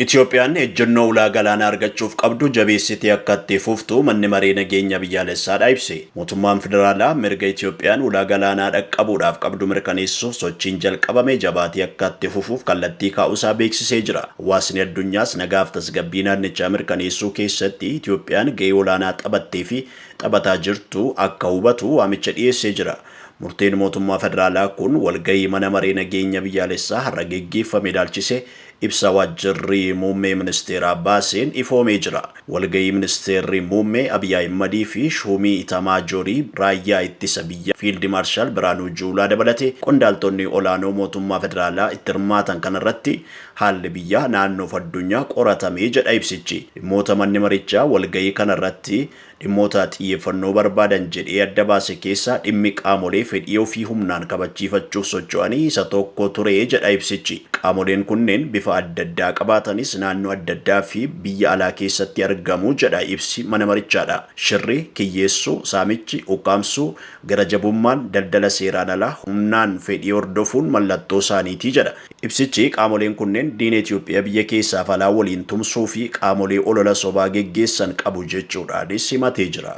Itoophiyaan ejjennoo ulaa galaanaa argachuuf qabdu jabeessitee akka itti fuftu manni maree nageenya biyyaalessaadhaa ibse. Mootummaan federaalaa mirga Itoophiyaan ulaa galaanaa dhaqqabuudhaaf qabdu mirkaneessuuf sochiin jalqabame jabaatee akka itti fufuuf kallattii kaa'uusaa beeksisee jira. Hawaasni addunyaas nagaaf tasgabbii naannichaa mirkaneessuu keessatti Itoophiyaan gahee olaanaa taphattee fi taphataa jirtu akka hubatu waamicha dhiyeessee jira. Murteen mootummaa federaalaa kun walgahii mana maree nageenya biyyaalessaa har'a geggeeffame ilaalchisee ibsa waajjirri muummee ministeeraa baaseen ifoomee jira. Walgahii ministeerri muummee Abiy Ahimad fi shuumii Itamaajorii raayyaa ittisa biyya Fiild Maarshaal Biraanuu Juulaa dabalatee qondaaltonni olaanoo mootummaa federaalaa itti hirmaatan kanarratti haalli biyyaa naannoof addunyaa qoratamee jedha ibsichi. Dhimmoota manni marichaa walgahii kanarratti dhimmoota xiyyeeffannoo barbaadan jedhee adda baase keessaa dhimmi qaamolee fedhii ofii humnaan kabachiifachuuf socho'anii isa tokko ture jedha ibsichi. Qaamoleen kunneen bifa adda addaa qabaatanis naannoo adda addaa fi biyya alaa keessatti argamu jedha ibsi mana marichaadha. Shirri, kiyyeessuu, saamichi, ukkaamsuu, gara jabummaan, daldala seeraan alaa, humnaan fedhii hordofuun mallattoo isaaniiti jedha. Ibsichi qaamoleen kunneen diina Itoophiyaa biyya keessaaf alaa waliin tumsuu fi qaamolee olola sobaa geggeessan qabu jechuudhaanis himatee jira.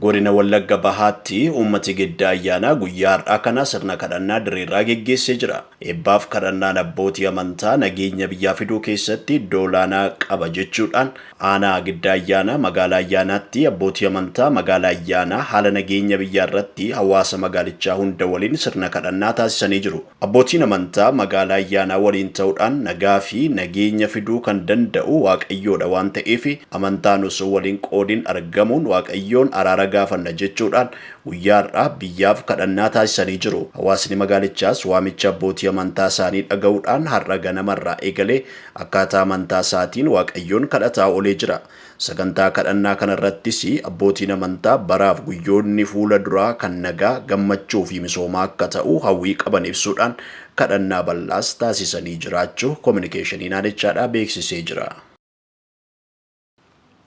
Godina Wallagga Bahaatti uummati giddaa ayyaanaa guyyaa har'aa kana sirna kadhannaa diriiraa geggeessee jira. Eebbaaf kadhannaan abbootii amantaa nageenya biyyaa fiduu keessatti iddoo olaanaa qaba jechuudhaan aanaa giddaa ayyaanaa magaalaa ayyaanaatti abbootii amantaa magaalaa ayyaanaa haala nageenya biyyaa irratti hawaasa magaalichaa hunda waliin sirna kadhannaa taasisanii jiru. Abbootiin amantaa magaalaa ayyaanaa waliin ta'uudhaan nagaa fi nageenya fiduu kan danda'u Waaqayyoodha waan ta'eef amantaan osoo waliin qoodiin argamuun Waaqayyoon araara gaafanna jechuudhaan guyyaa har'aa biyyaaf kadhannaa taasisanii jiru. Hawaasni magaalichaas waamicha abbootii amantaa isaanii dhaga'uudhaan har'a ganamarraa eegalee akkaataa amantaa isaatiin Waaqayyoon kadhataa oolee jira. Sagantaa kadhannaa kanarrattis abbootiin amantaa baraaf guyyoonni fuula duraa kan nagaa, gammachuu fi misoomaa akka ta'u hawwii qaban ibsuudhaan kadhannaa bal'aas taasisanii jiraachuu kominikeeshinii naannichaadhaa beeksisee jira.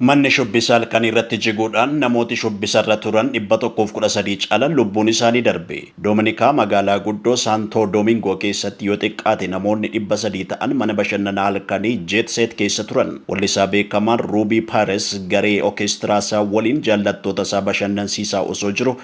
Manni shubbisaa halkan irratti jiguudhaan namooti shubbisarra turan 113 caalan lubbuun isaanii darbe. Doominikaa magaalaa guddoo Saantoo Doomingoo keessatti yoo xiqqaate namoonni 300 ta'an mana bashannanaa halkanii Jet Set keessa turan. Wallisaa beekamaan Ruubii Paares garee orkeestiraa isaa waliin jaallattoota isaa bashannansiisaa osoo jiru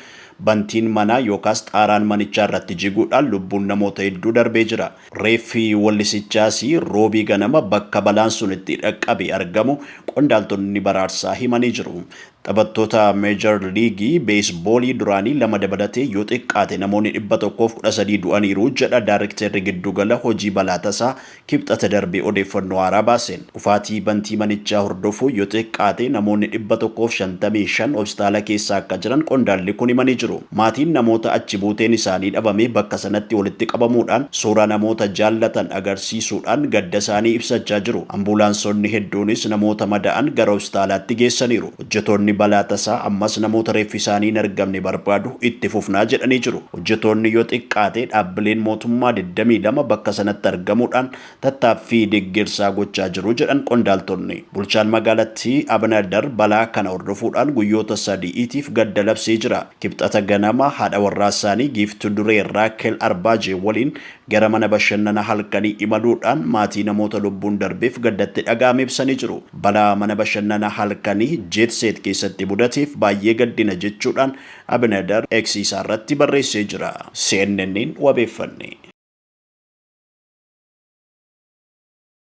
bantiin manaa yookaas xaaraan manichaa irratti jiguudhaan lubbuun namoota hedduu darbee jira. Reeffi wallisichaas roobii ganama bakka balaan sun itti dhaqqabe argamu qondaaltonni baraarsaa himanii jiru. Taphattoota Meejor Liigii Beesboolii duraanii lama dabalatee yoo xiqqaate namoonni 113 du'aniiru jedha Daayirektarri giddugala hojii balaa tasaa kibxata darbee odeeffannoo haaraa baaseen. Dhufaatii bantii manichaa hordofuu yoo xiqqaate namoonni 155 hospitaala keessa akka jiran qondaalli kun himanii jiru. Maatiin namoota achi buuteen isaanii dhabame bakka sanatti walitti qabamuudhaan suuraa namoota jaallatan agarsiisuudhaan gadda isaanii ibsachaa jiru. Ambulaansonni hedduunis namoota mada'an gara hospitaalaatti geessaniiru. Hojjettoonni balaa tasaa ammas namoota reeffi isaanii hin argamne barbaadu itti fufnaa jedhanii jiru. Hojjettoonni yoo xiqqaate dhaabbileen mootummaa 22 bakka sanatti argamuudhaan tattaaffii deeggarsaa gochaa jiru jedhan qondaaltonni. Bulchaan magaalattii Abnaadar balaa kana hordofuudhaan guyyoota 3tiif gadda labsee jira. Kibxata ganama haadha warraa isaanii Giiftuu Duree Raakel Arbaajee waliin gara mana bashannanaa halkanii imaluudhaan maatii namoota lubbuun darbeef gaddatti dhaga'ame ibsanii jiru. Balaa mana bashannanaa halkanii Jet Set keessatti mudateef baay'ee gaddina jechuudhaan Abnaadar X irratti barreessee jira. CNN'n wabeeffanne.